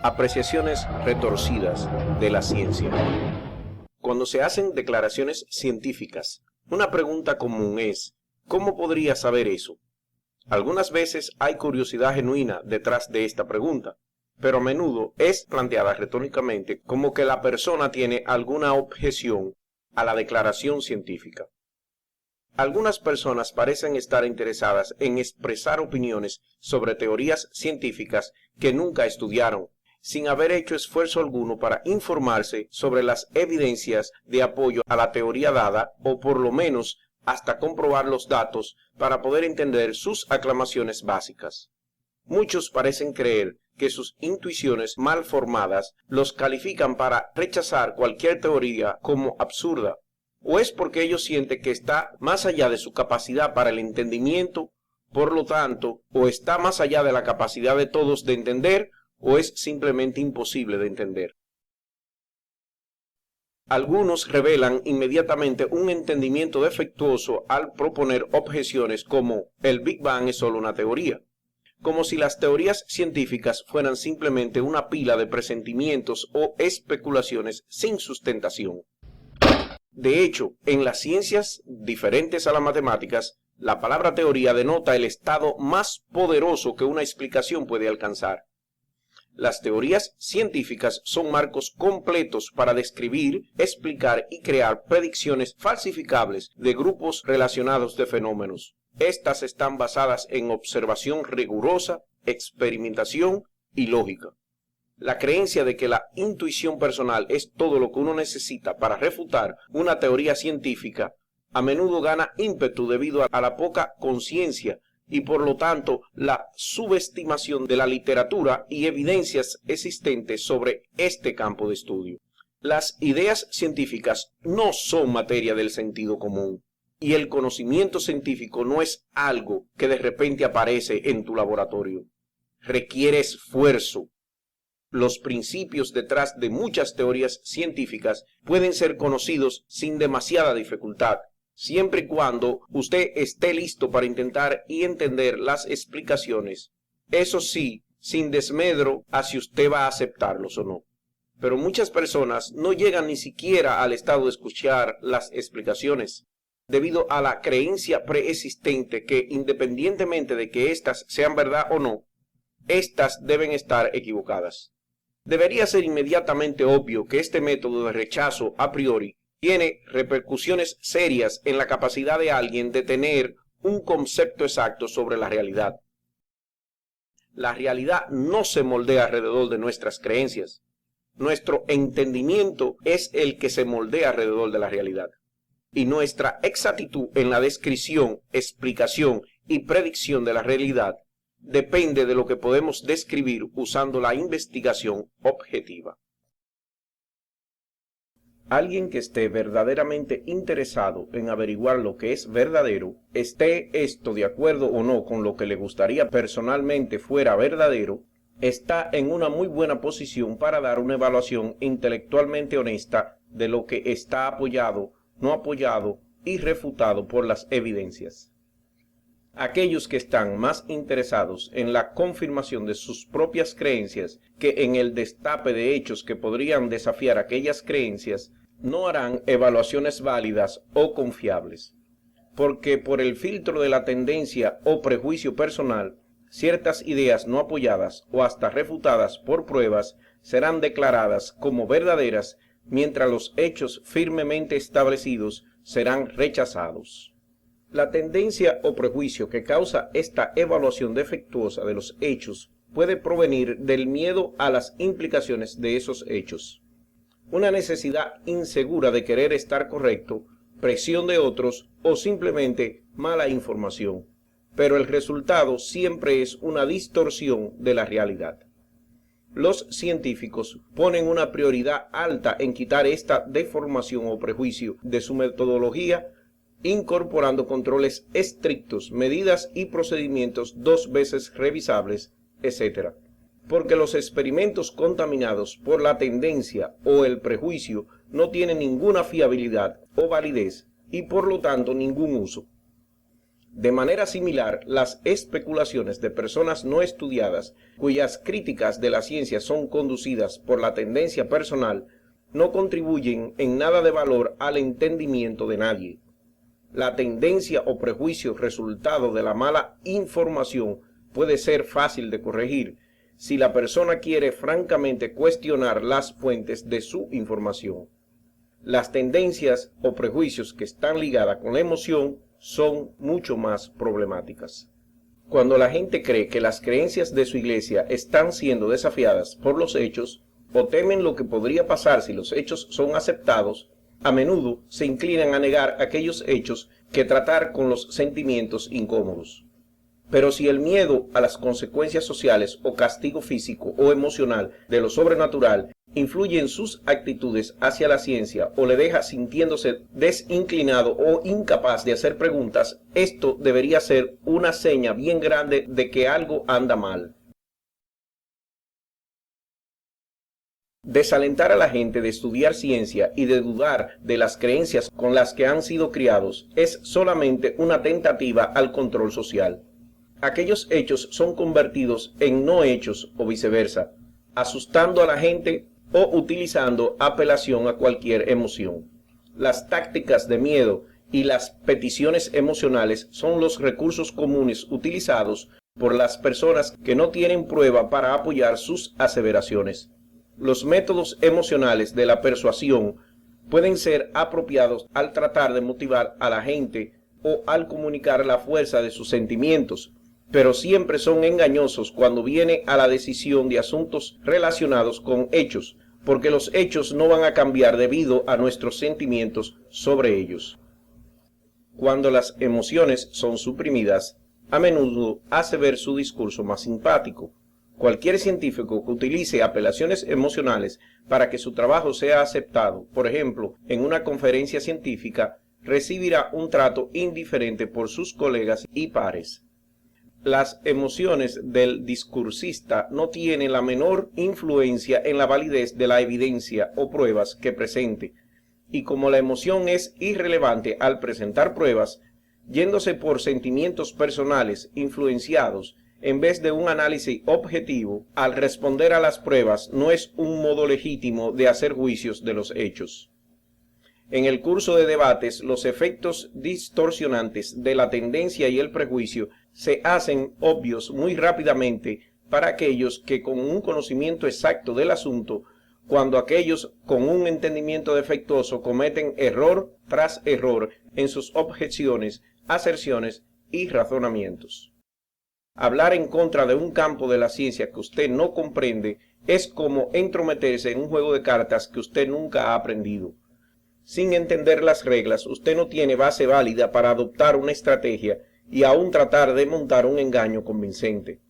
Apreciaciones retorcidas de la ciencia. Cuando se hacen declaraciones científicas, una pregunta común es, ¿cómo podría saber eso? Algunas veces hay curiosidad genuina detrás de esta pregunta, pero a menudo es planteada retóricamente como que la persona tiene alguna objeción a la declaración científica. Algunas personas parecen estar interesadas en expresar opiniones sobre teorías científicas que nunca estudiaron, sin haber hecho esfuerzo alguno para informarse sobre las evidencias de apoyo a la teoría dada, o por lo menos hasta comprobar los datos para poder entender sus aclamaciones básicas. Muchos parecen creer que sus intuiciones mal formadas los califican para rechazar cualquier teoría como absurda, o es porque ellos sienten que está más allá de su capacidad para el entendimiento, por lo tanto, o está más allá de la capacidad de todos de entender, o es simplemente imposible de entender. Algunos revelan inmediatamente un entendimiento defectuoso al proponer objeciones como el Big Bang es solo una teoría, como si las teorías científicas fueran simplemente una pila de presentimientos o especulaciones sin sustentación. De hecho, en las ciencias diferentes a las matemáticas, la palabra teoría denota el estado más poderoso que una explicación puede alcanzar. Las teorías científicas son marcos completos para describir, explicar y crear predicciones falsificables de grupos relacionados de fenómenos. Estas están basadas en observación rigurosa, experimentación y lógica. La creencia de que la intuición personal es todo lo que uno necesita para refutar una teoría científica a menudo gana ímpetu debido a la poca conciencia y por lo tanto la subestimación de la literatura y evidencias existentes sobre este campo de estudio. Las ideas científicas no son materia del sentido común, y el conocimiento científico no es algo que de repente aparece en tu laboratorio. Requiere esfuerzo. Los principios detrás de muchas teorías científicas pueden ser conocidos sin demasiada dificultad, siempre y cuando usted esté listo para intentar y entender las explicaciones. Eso sí, sin desmedro a si usted va a aceptarlos o no. Pero muchas personas no llegan ni siquiera al estado de escuchar las explicaciones, debido a la creencia preexistente que, independientemente de que éstas sean verdad o no, éstas deben estar equivocadas. Debería ser inmediatamente obvio que este método de rechazo a priori tiene repercusiones serias en la capacidad de alguien de tener un concepto exacto sobre la realidad. La realidad no se moldea alrededor de nuestras creencias. Nuestro entendimiento es el que se moldea alrededor de la realidad. Y nuestra exactitud en la descripción, explicación y predicción de la realidad depende de lo que podemos describir usando la investigación objetiva. Alguien que esté verdaderamente interesado en averiguar lo que es verdadero, esté esto de acuerdo o no con lo que le gustaría personalmente fuera verdadero, está en una muy buena posición para dar una evaluación intelectualmente honesta de lo que está apoyado, no apoyado y refutado por las evidencias. Aquellos que están más interesados en la confirmación de sus propias creencias que en el destape de hechos que podrían desafiar aquellas creencias, no harán evaluaciones válidas o confiables, porque por el filtro de la tendencia o prejuicio personal, ciertas ideas no apoyadas o hasta refutadas por pruebas serán declaradas como verdaderas, mientras los hechos firmemente establecidos serán rechazados. La tendencia o prejuicio que causa esta evaluación defectuosa de los hechos puede provenir del miedo a las implicaciones de esos hechos, una necesidad insegura de querer estar correcto, presión de otros o simplemente mala información, pero el resultado siempre es una distorsión de la realidad. Los científicos ponen una prioridad alta en quitar esta deformación o prejuicio de su metodología, incorporando controles estrictos, medidas y procedimientos 2 veces revisables, etc. Porque los experimentos contaminados por la tendencia o el prejuicio no tienen ninguna fiabilidad o validez y por lo tanto ningún uso. De manera similar, las especulaciones de personas no estudiadas, cuyas críticas de la ciencia son conducidas por la tendencia personal, no contribuyen en nada de valor al entendimiento de nadie. La tendencia o prejuicio resultado de la mala información puede ser fácil de corregir si la persona quiere francamente cuestionar las fuentes de su información. Las tendencias o prejuicios que están ligadas con la emoción son mucho más problemáticas. Cuando la gente cree que las creencias de su iglesia están siendo desafiadas por los hechos o temen lo que podría pasar si los hechos son aceptados, a menudo se inclinan a negar aquellos hechos que tratar con los sentimientos incómodos. Pero si el miedo a las consecuencias sociales o castigo físico o emocional de lo sobrenatural influye en sus actitudes hacia la ciencia o le deja sintiéndose desinclinado o incapaz de hacer preguntas, esto debería ser una seña bien grande de que algo anda mal. Desalentar a la gente de estudiar ciencia y de dudar de las creencias con las que han sido criados es solamente una tentativa al control social. Aquellos hechos son convertidos en no hechos o viceversa, asustando a la gente o utilizando apelación a cualquier emoción. Las tácticas de miedo y las peticiones emocionales son los recursos comunes utilizados por las personas que no tienen prueba para apoyar sus aseveraciones. Los métodos emocionales de la persuasión pueden ser apropiados al tratar de motivar a la gente o al comunicar la fuerza de sus sentimientos, pero siempre son engañosos cuando viene a la decisión de asuntos relacionados con hechos, porque los hechos no van a cambiar debido a nuestros sentimientos sobre ellos. Cuando las emociones son suprimidas, a menudo hace ver su discurso más simpático. Cualquier científico que utilice apelaciones emocionales para que su trabajo sea aceptado, por ejemplo, en una conferencia científica, recibirá un trato indiferente por sus colegas y pares. Las emociones del discursista no tienen la menor influencia en la validez de la evidencia o pruebas que presente, y como la emoción es irrelevante al presentar pruebas, yéndose por sentimientos personales influenciados en vez de un análisis objetivo, al responder a las pruebas no es un modo legítimo de hacer juicios de los hechos. En el curso de debates, los efectos distorsionantes de la tendencia y el prejuicio se hacen obvios muy rápidamente para aquellos que con un conocimiento exacto del asunto, cuando aquellos con un entendimiento defectuoso cometen error tras error en sus objeciones, aserciones y razonamientos. Hablar en contra de un campo de la ciencia que usted no comprende es como entrometerse en un juego de cartas que usted nunca ha aprendido. Sin entender las reglas, usted no tiene base válida para adoptar una estrategia y aún tratar de montar un engaño convincente.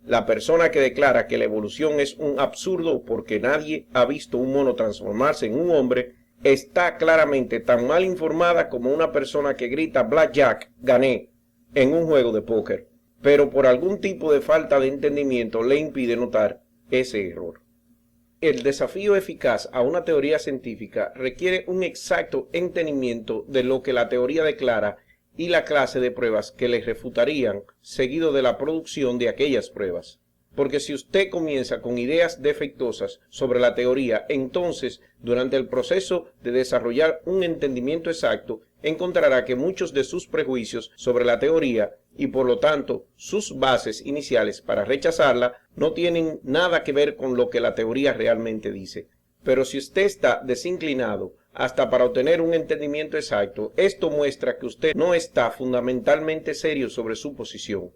La persona que declara que la evolución es un absurdo porque nadie ha visto un mono transformarse en un hombre, está claramente tan mal informada como una persona que grita "Blackjack, gané" en un juego de póker, pero por algún tipo de falta de entendimiento le impide notar ese error. El desafío eficaz a una teoría científica requiere un exacto entendimiento de lo que la teoría declara y la clase de pruebas que le refutarían, seguido de la producción de aquellas pruebas. Porque si usted comienza con ideas defectuosas sobre la teoría, entonces, durante el proceso de desarrollar un entendimiento exacto, encontrará que muchos de sus prejuicios sobre la teoría y por lo tanto sus bases iniciales para rechazarla no tienen nada que ver con lo que la teoría realmente dice. Pero si usted está desinclinado hasta para obtener un entendimiento exacto, esto muestra que usted no está fundamentalmente serio sobre su posición.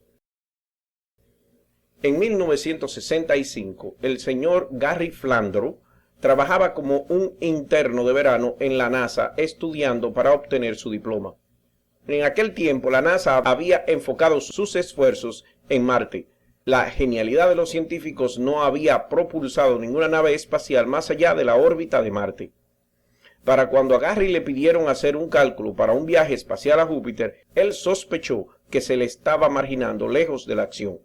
En 1965, el señor Gary Flandreau trabajaba como un interno de verano en la NASA estudiando para obtener su diploma. En aquel tiempo, la NASA había enfocado sus esfuerzos en Marte. La genialidad de los científicos no había propulsado ninguna nave espacial más allá de la órbita de Marte. Para cuando a Gary le pidieron hacer un cálculo para un viaje espacial a Júpiter, él sospechó que se le estaba marginando lejos de la acción.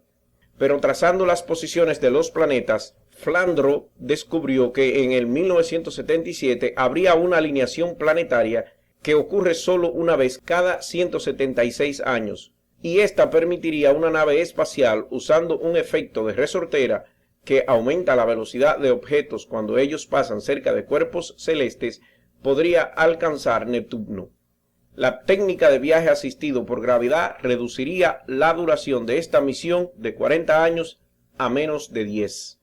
Pero trazando las posiciones de los planetas, Flandreau descubrió que en el 1977 habría una alineación planetaria que ocurre solo una vez cada 176 años, y esta permitiría una nave espacial usando un efecto de resortera que aumenta la velocidad de objetos cuando ellos pasan cerca de cuerpos celestes, podría alcanzar Neptuno. La técnica de viaje asistido por gravedad reduciría la duración de esta misión de 40 años a menos de 10.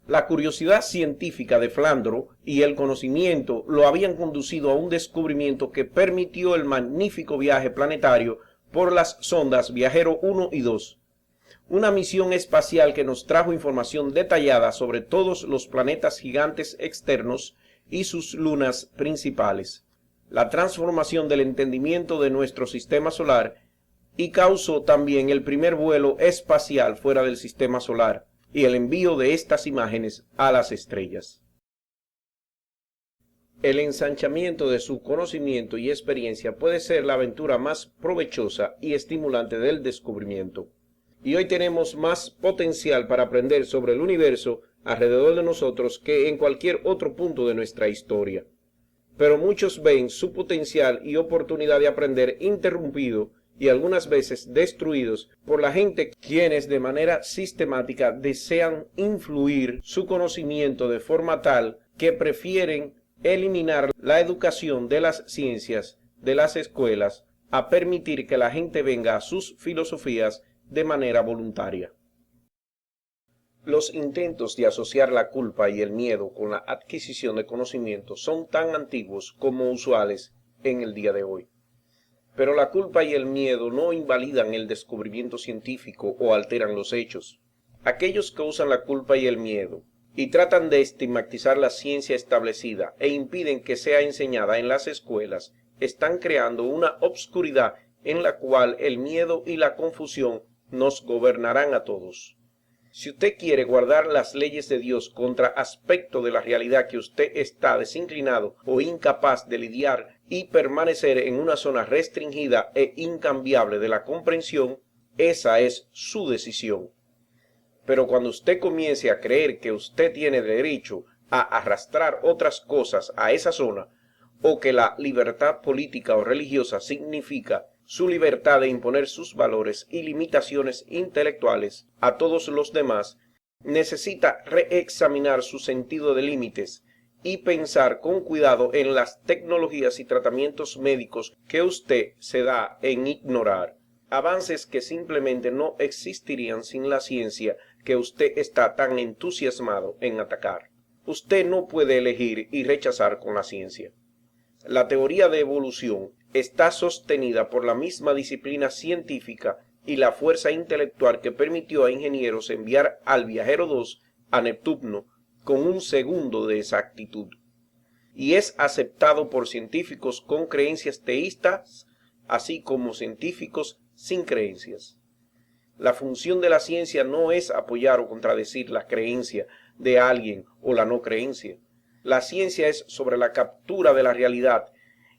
La curiosidad científica de Flandro y el conocimiento lo habían conducido a un descubrimiento que permitió el magnífico viaje planetario por las sondas Viajero 1 y 2, una misión espacial que nos trajo información detallada sobre todos los planetas gigantes externos y sus lunas principales, la transformación del entendimiento de nuestro sistema solar, y causó también el primer vuelo espacial fuera del sistema solar y el envío de estas imágenes a las estrellas. El ensanchamiento de su conocimiento y experiencia puede ser la aventura más provechosa y estimulante del descubrimiento. Y hoy tenemos más potencial para aprender sobre el universo alrededor de nosotros que en cualquier otro punto de nuestra historia. Pero muchos ven su potencial y oportunidad de aprender interrumpido y algunas veces destruidos por la gente quienes de manera sistemática desean influir su conocimiento de forma tal que prefieren eliminar la educación de las ciencias de las escuelas a permitir que la gente venga a sus filosofías de manera voluntaria. Los intentos de asociar la culpa y el miedo con la adquisición de conocimiento son tan antiguos como usuales en el día de hoy. Pero la culpa y el miedo no invalidan el descubrimiento científico o alteran los hechos. Aquellos que usan la culpa y el miedo y tratan de estigmatizar la ciencia establecida e impiden que sea enseñada en las escuelas, están creando una obscuridad en la cual el miedo y la confusión nos gobernarán a todos. Si usted quiere guardar las leyes de Dios contra aspecto de la realidad que usted está desinclinado o incapaz de lidiar y permanecer en una zona restringida e incambiable de la comprensión, esa es su decisión. Pero cuando usted comience a creer que usted tiene derecho a arrastrar otras cosas a esa zona, o que la libertad política o religiosa significa su libertad de imponer sus valores y limitaciones intelectuales a todos los demás, necesita reexaminar su sentido de límites y pensar con cuidado en las tecnologías y tratamientos médicos que usted se da en ignorar, avances que simplemente no existirían sin la ciencia que usted está tan entusiasmado en atacar. Usted no puede elegir y rechazar con la ciencia. La teoría de evolución está sostenida por la misma disciplina científica y la fuerza intelectual que permitió a ingenieros enviar al Viajero 2 a Neptuno con un segundo de exactitud. Y es aceptado por científicos con creencias teístas, así como científicos sin creencias. La función de la ciencia no es apoyar o contradecir la creencia de alguien o la no creencia. La ciencia es sobre la captura de la realidad,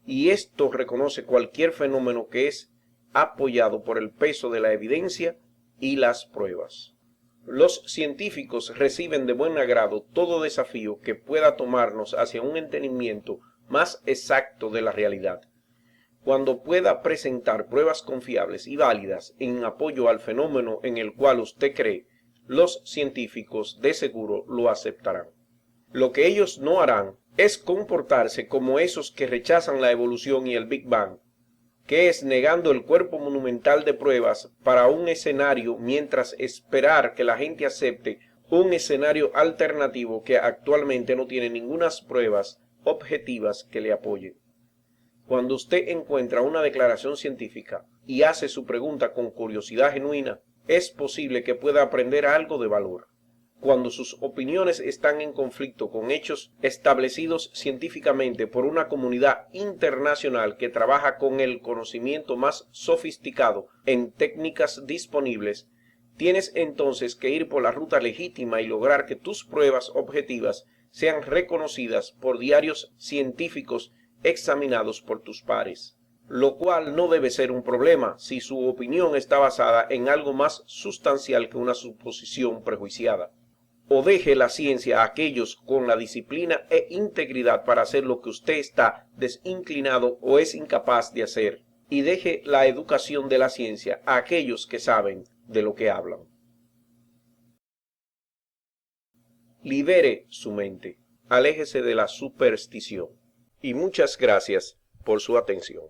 y esto reconoce cualquier fenómeno que es apoyado por el peso de la evidencia y las pruebas. Los científicos reciben de buen agrado todo desafío que pueda tomarnos hacia un entendimiento más exacto de la realidad. Cuando pueda presentar pruebas confiables y válidas en apoyo al fenómeno en el cual usted cree, los científicos de seguro lo aceptarán. Lo que ellos no harán es comportarse como esos que rechazan la evolución y el Big Bang, que es negando el cuerpo monumental de pruebas para un escenario mientras esperar que la gente acepte un escenario alternativo que actualmente no tiene ninguna pruebas objetivas que le apoyen. Cuando usted encuentra una declaración científica y hace su pregunta con curiosidad genuina, es posible que pueda aprender algo de valor. Cuando sus opiniones están en conflicto con hechos establecidos científicamente por una comunidad internacional que trabaja con el conocimiento más sofisticado en técnicas disponibles, tienes entonces que ir por la ruta legítima y lograr que tus pruebas objetivas sean reconocidas por diarios científicos examinados por tus pares, lo cual no debe ser un problema si su opinión está basada en algo más sustancial que una suposición prejuiciada. O deje la ciencia a aquellos con la disciplina e integridad para hacer lo que usted está desinclinado o es incapaz de hacer. y deje la educación de la ciencia a aquellos que saben de lo que hablan. Libere su mente, aléjese de la superstición. Y muchas gracias por su atención.